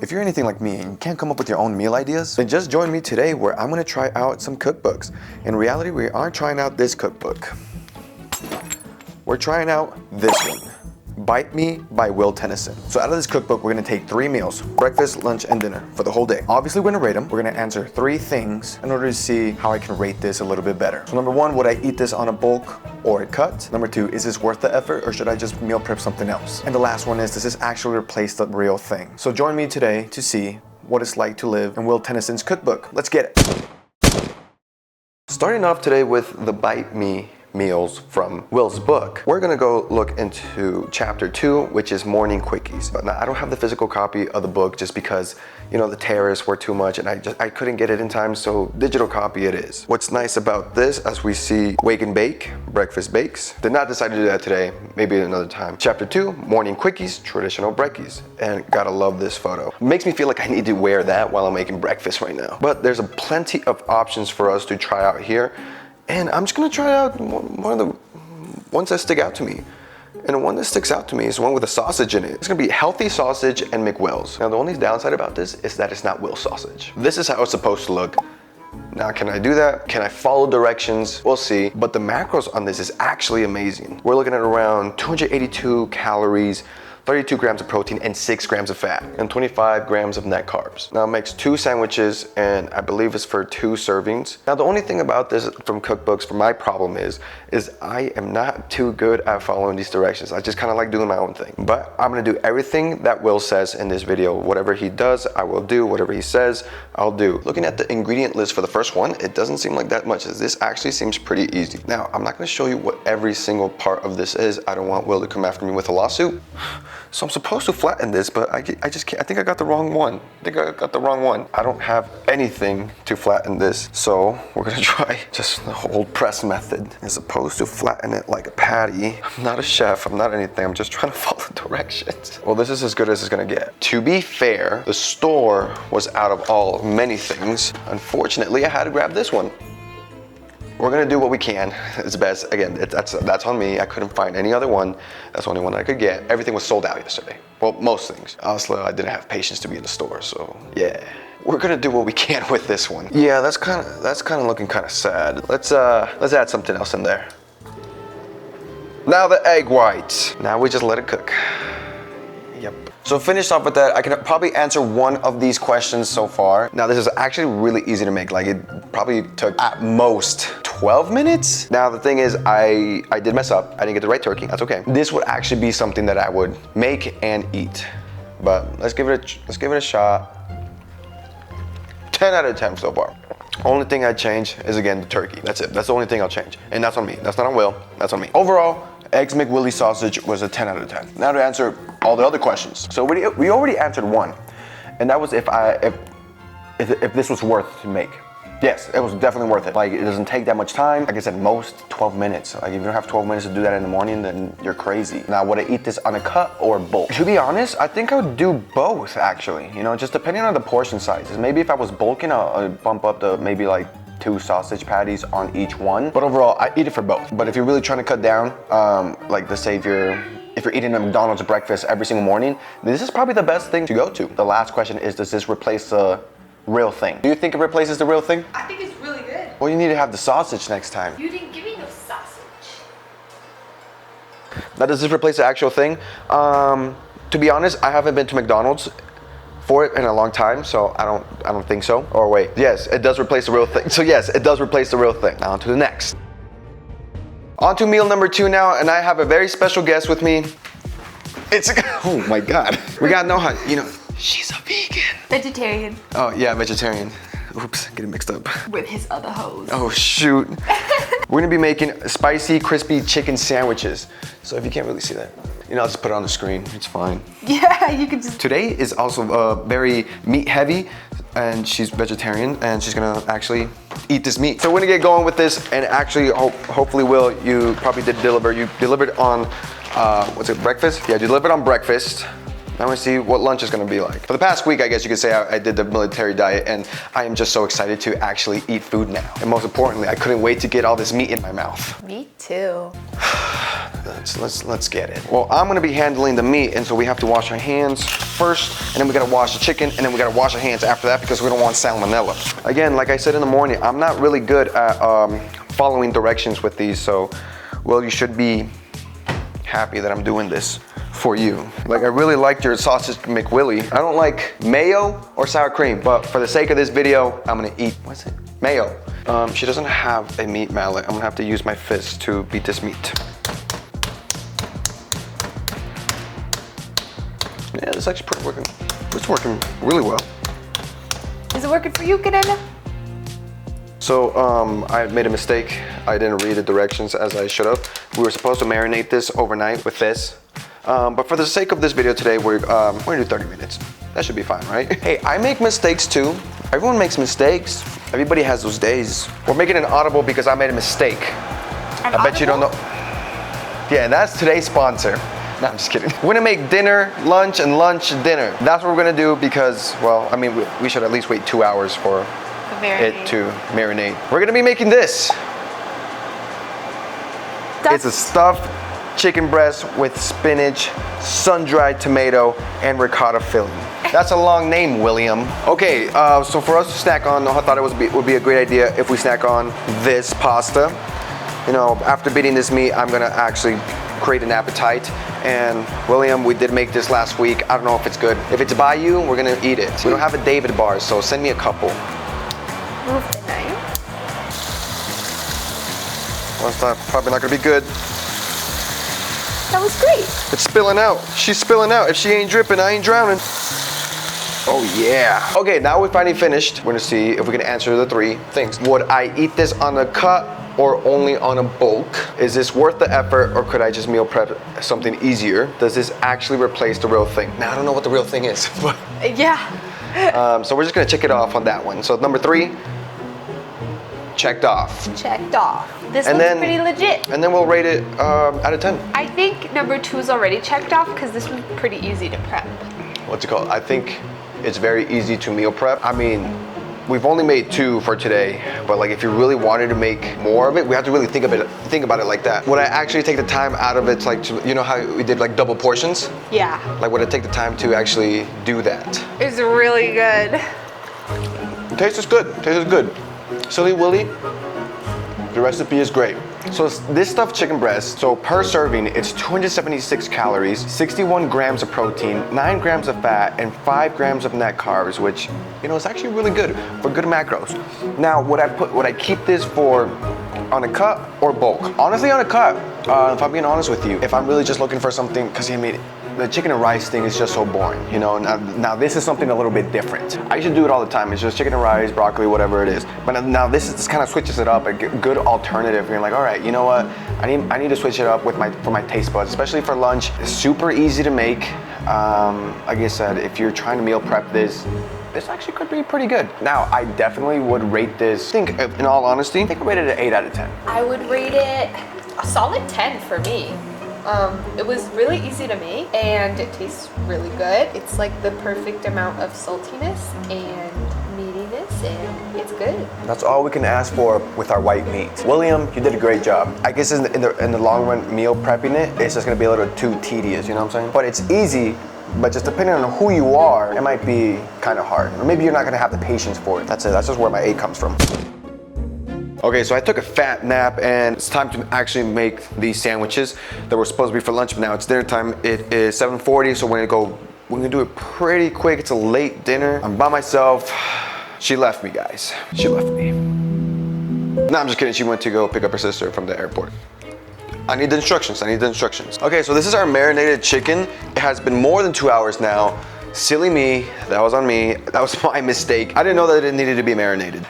If you're anything like me and you can't come up with your own meal ideas, then just join me today where I'm gonna try out some cookbooks. In reality, we aren't trying out this cookbook. We're trying out this one. Bite Me by Will Tennyson. So out of this cookbook, we're gonna take 3 meals, breakfast, lunch, and dinner for the whole day. Obviously, we're gonna rate them. We're gonna answer 3 things in order to see how I can rate this a little bit better. So number 1, would I eat this on a bulk or a cut? Number 2, is this worth the effort or should I just meal prep something else? And the last one is, does this actually replace the real thing? So join me today to see what it's like to live in Will Tennyson's cookbook. Let's get it. Starting off today with the Bite Me meals from Will's book. We're gonna go look into chapter 2, which is morning quickies. But now I don't have the physical copy of the book just because, you know, the terrorists were too much and I couldn't get it in time, so digital copy it is. What's nice about this, as we see wake and bake, breakfast bakes. Did not decide to do that today, maybe another time. Chapter 2, morning quickies, traditional brekkies. And gotta love this photo. Makes me feel like I need to wear that while I'm making breakfast right now. But there's a plenty of options for us to try out here. And I'm just gonna try out one of the ones that stick out to me. And the one that sticks out to me is the one with a sausage in it. It's gonna be healthy sausage and McWills. Now the only downside about this is that it's not Will sausage. This is how it's supposed to look. Now, can I do that? Can I follow directions? We'll see. But the macros on this is actually amazing. We're looking at around 282 calories, 32 grams of protein and 6 grams of fat and 25 grams of net carbs. Now it makes 2 sandwiches and I believe it's for 2 servings. Now the only thing about this from cookbooks, for my problem is I am not too good at following these directions. I just kind of like doing my own thing. But I'm gonna do everything that Will says in this video. Whatever he does, I will do. Whatever he says, I'll do. Looking at the ingredient list for the first one, it doesn't seem like that much. This actually seems pretty easy. Now, I'm not gonna show you what every single part of this is. I don't want Will to come after me with a lawsuit. So I'm supposed to flatten this, but I just can't. I think I got the wrong one. I don't have anything to flatten this, so we're gonna try just the old press method as opposed to flatten it like a patty. I'm not a chef, I'm not anything, I'm just trying to follow directions. Well, this is as good as it's gonna get. To be fair, the store was out of many things. Unfortunately, I had to grab this one. We're gonna do what we can. It's best. Again, that's on me. I couldn't find any other one. That's the only one I could get. Everything was sold out yesterday. Well, most things. Honestly, I didn't have patience to be in the store, so yeah. We're gonna do what we can with this one. Yeah, that's kind of looking kind of sad. Let's add something else in there. Now the egg white. Now we just let it cook. Yep. So finished off with that, I can probably answer one of these questions so far. Now this is actually really easy to make. Like it probably took at most 12 minutes. Now the thing is, I did mess up. I didn't get the right turkey, that's okay. This would actually be something that I would make and eat. But let's give it a shot. 10 out of 10 so far. Only thing I'd change is again the turkey. That's it, that's the only thing I'll change. And that's on me, that's not on Will, that's on me. Overall, Eggs McWilly sausage was a 10 out of 10. Now to answer all the other questions. So we already answered one, and that was if this was worth to make. Yes, it was definitely worth it. Like, it doesn't take that much time. Like I said, most 12 minutes. Like, if you don't have 12 minutes to do that in the morning, then you're crazy. Now, would I eat this on a cut or bulk? To be honest, I think I would do both, actually. You know, just depending on the portion sizes. Maybe if I was bulking, I'd bump up to maybe like 2 sausage patties on each one. But overall, I eat it for both. But if you're really trying to cut down, like let's say if you're eating a McDonald's breakfast every single morning, this is probably the best thing to go to. The last question is, does this replace the real thing? Do you think it replaces the real thing? I think it's really good. Well, you need to have the sausage next time. You didn't give me no sausage. Now, does this replace the actual thing? To be honest, I haven't been to McDonald's for it in a long time, so I don't think so. Or wait, yes, it does replace the real thing. So yes, it does replace the real thing. Now on to the next. On to meal number 2 now, and I have a very special guest with me. Oh my God. We got Noha, you know, she's a vegan. Vegetarian. Oh yeah, vegetarian. Oops, getting mixed up. With his other hoes. Oh shoot. We're gonna be making spicy, crispy chicken sandwiches. So if you can't really see that, you know, I'll just put it on the screen, it's fine. Yeah, you can just. Today is also very meat heavy, and she's vegetarian, and she's gonna actually eat this meat. So we're gonna get going with this, and actually, hopefully, Will, you probably did deliver. You delivered on, breakfast? Yeah, you delivered on breakfast. Now we see what lunch is gonna be like. For the past week, I guess you could say I did the military diet, and I am just so excited to actually eat food now. And most importantly, I couldn't wait to get all this meat in my mouth. Me too. let's get it. Well, I'm gonna be handling the meat, and so we have to wash our hands first, and then we gotta wash the chicken, and then we gotta wash our hands after that because we don't want salmonella. Again, like I said in the morning, I'm not really good at following directions with these, so, well, you should be happy that I'm doing this for you. Like, I really liked your sausage McWilly. I don't like mayo or sour cream, but for the sake of this video, I'm gonna eat, what's it? Mayo. She doesn't have a meat mallet. I'm gonna have to use my fist to beat this meat. Yeah, this actually pretty working. It's working really well. Is it working for you, Cadena? So, I made a mistake. I didn't read the directions as I should have. We were supposed to marinate this overnight with this. But for the sake of this video today, we're gonna do 30 minutes. That should be fine, right? Hey, I make mistakes too. Everyone makes mistakes. Everybody has those days. We're making an audible because I made a mistake. I bet you don't know. Yeah, that's today's sponsor. No, I'm just kidding. We're gonna make dinner, lunch, and lunch, dinner. That's what we're gonna do because, well, I mean, we should at least wait 2 hours for it to marinate. We're gonna be making this. It's a stuffed chicken breast with spinach, sun-dried tomato, and ricotta filling. That's a long name, William. Okay, so for us to snack on, I thought it would be a great idea if we snack on this pasta. You know, after beating this meat, I'm gonna actually create an appetite. And William, we did make this last week. I don't know if it's good. If it's by you, we're gonna eat it. We don't have a David bar, so send me a couple. Move the knife. Well, it's probably not gonna be good. That was great. It's spilling out. She's spilling out. If she ain't dripping, I ain't drowning. Oh yeah. Okay, now we're finally finished. We're gonna see if we can answer the 3 things. Would I eat this on a cut or only on a bulk? Is this worth the effort, or could I just meal prep something easier? Does this actually replace the real thing? Now, I don't know what the real thing is. But Yeah. so we're just gonna check it off on that one. So number 3, checked off. Checked off. This And looks then- pretty legit. And then we'll rate it out of 10. I think number 2 is already checked off because this was pretty easy to prep. What's it called? I think it's very easy to meal prep. I mean, we've only made 2 for today, but like if you really wanted to make more of it, we have to really think about it like that. Would I actually take the time out of it, like you know how we did like double portions? Yeah. Like would I take the time to actually do that? It's really good. Taste is good. Taste is good. Silly Willy, the recipe is great. So this stuffed chicken breast, so per serving, it's 276 calories, 61 grams of protein, 9 grams of fat, and 5 grams of net carbs, which, you know, is actually really good for good macros. Now, would I keep this for on a cut or bulk? Honestly, on a cut, if I'm being honest with you, if I'm really just looking for something, because I mean, the chicken and rice thing is just so boring, you know. Now this is something a little bit different. I used to do it all the time. It's just chicken and rice, broccoli, whatever it is. But now this kind of switches it up, a good alternative. You're like, all right, you know what? I need to switch it up for my taste buds, especially for lunch. It's super easy to make. Like I said, if you're trying to meal prep this actually could be pretty good. Now, I definitely would rate this, I think, in all honesty, I think I rate it an 8 out of 10. I would rate it a solid 10 for me. It was really easy to make and it tastes really good. It's like the perfect amount of saltiness and meatiness and it's good. That's all we can ask for with our white meat. William, you did a great job. I guess in the long run, meal prepping it's just gonna be a little too tedious, you know what I'm saying? But it's easy, but just depending on who you are, it might be kind of hard. Or maybe you're not gonna have the patience for it. That's it, that's just where my 8 comes from. Okay, so I took a fat nap and it's time to actually make these sandwiches that were supposed to be for lunch, but now it's dinner time. It is 7:40, so we're gonna do it pretty quick. It's a late dinner. I'm by myself. She left me, guys. She left me. No, I'm just kidding. She went to go pick up her sister from the airport. I need the instructions. Okay, so this is our marinated chicken. It has been more than 2 hours now. Silly me, that was on me. That was my mistake. I didn't know that it needed to be marinated.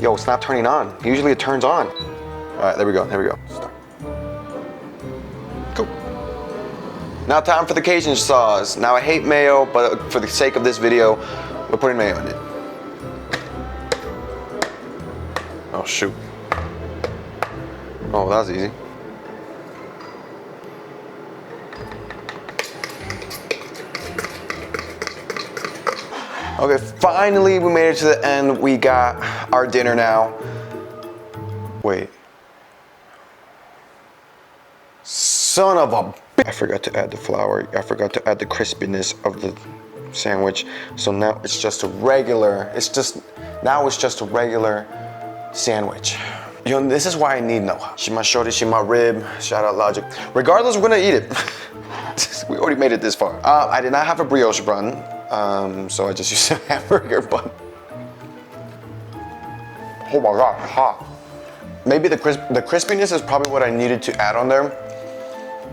Yo, it's not turning on. Usually it turns on. All right, there we go. Start. Cool. Now time for the Cajun sauce. Now I hate mayo, but for the sake of this video, we're putting mayo in it. Oh shoot. Oh, that was easy. Okay, finally we made it to the end. We got our dinner now. Wait. son of a bitch. I forgot to add the flour. I forgot to add the crispiness of the sandwich. So now it's just a regular, now it's just a regular sandwich. You know, this is why I need Noah. She my shorty, she my rib. Shout out Logic. Regardless, we're gonna eat it. We already made it this far. I did not have a brioche bun, so I just used a hamburger bun. Oh my God, hot. Maybe the crispiness is probably what I needed to add on there.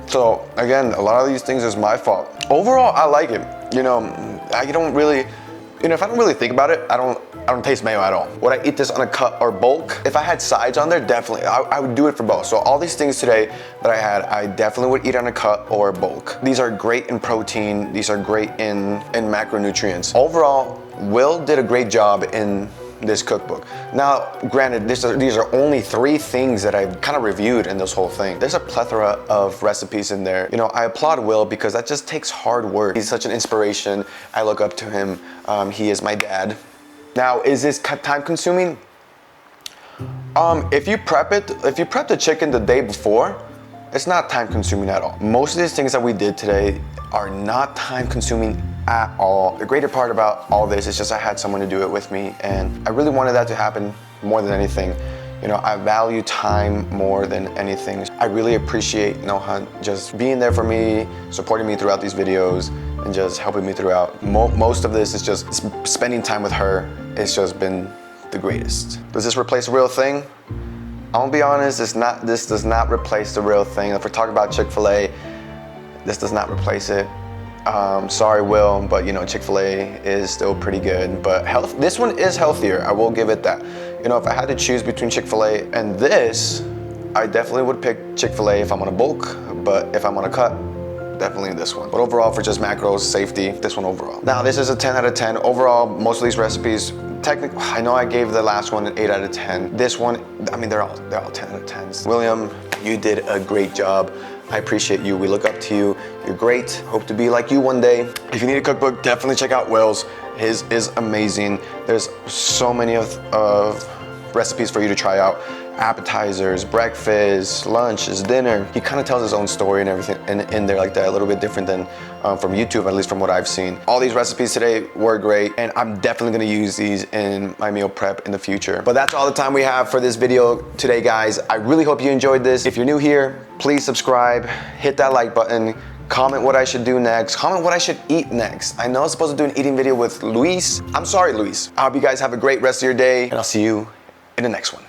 So again, a lot of these things is my fault. Overall, I like it. You know, I don't really, you know, if I don't really think about it, I don't taste mayo at all. Would I eat this on a cut or bulk? If I had sides on there, definitely. I would do it for both. So all these things today that I had, I definitely would eat on a cut or a bulk. These are great in protein. These are great in macronutrients. Overall, Will did a great job in this cookbook. Now, granted, these are only 3 things that I've kind of reviewed in this whole thing. There's a plethora of recipes in there. You know, I applaud Will because that just takes hard work. He's such an inspiration. I look up to him. He is my dad. Now, is this time consuming? If you prep the chicken the day before, it's not time consuming at all. Most of these things that we did today are not time consuming at all. The greater part about all this is just I had someone to do it with me, and I really wanted that to happen more than anything. You know, I value time more than anything. I really appreciate Noha just being there for me, supporting me throughout these videos, and just helping me throughout. Most of this is just spending time with her. It's just been the greatest. Does this replace a real thing? I'm gonna be honest, this does not replace the real thing. If we're talking about Chick-fil-A, this does not replace it. Sorry, Will, but you know, Chick-fil-A is still pretty good. But this one is healthier, I will give it that. You know, if I had to choose between Chick-fil-A and this, I definitely would pick Chick-fil-A if I'm on a bulk, but if I'm on a cut, definitely this one. But overall, for just macros, safety, this one overall. Now, this is a 10 out of 10. Overall, most of these recipes, technically, I know I gave the last one an 8 out of 10. This one, I mean, they're all 10 out of 10s. William, you did a great job. I appreciate you. We look up to you. You're great. Hope to be like you one day. If you need a cookbook, definitely check out Will's. His is amazing. There's so many of recipes for you to try out. Appetizers, breakfast, lunches, dinner. He kind of tells his own story and everything in there like that, a little bit different than from YouTube, at least from what I've seen. All these recipes today were great, and I'm definitely gonna use these in my meal prep in the future. But that's all the time we have for this video today, guys. I really hope you enjoyed this. If you're new here, please subscribe, hit that like button, comment what I should do next, comment what I should eat next. I know I'm supposed to do an eating video with Luis. I'm sorry, Luis. I hope you guys have a great rest of your day, and I'll see you in the next one.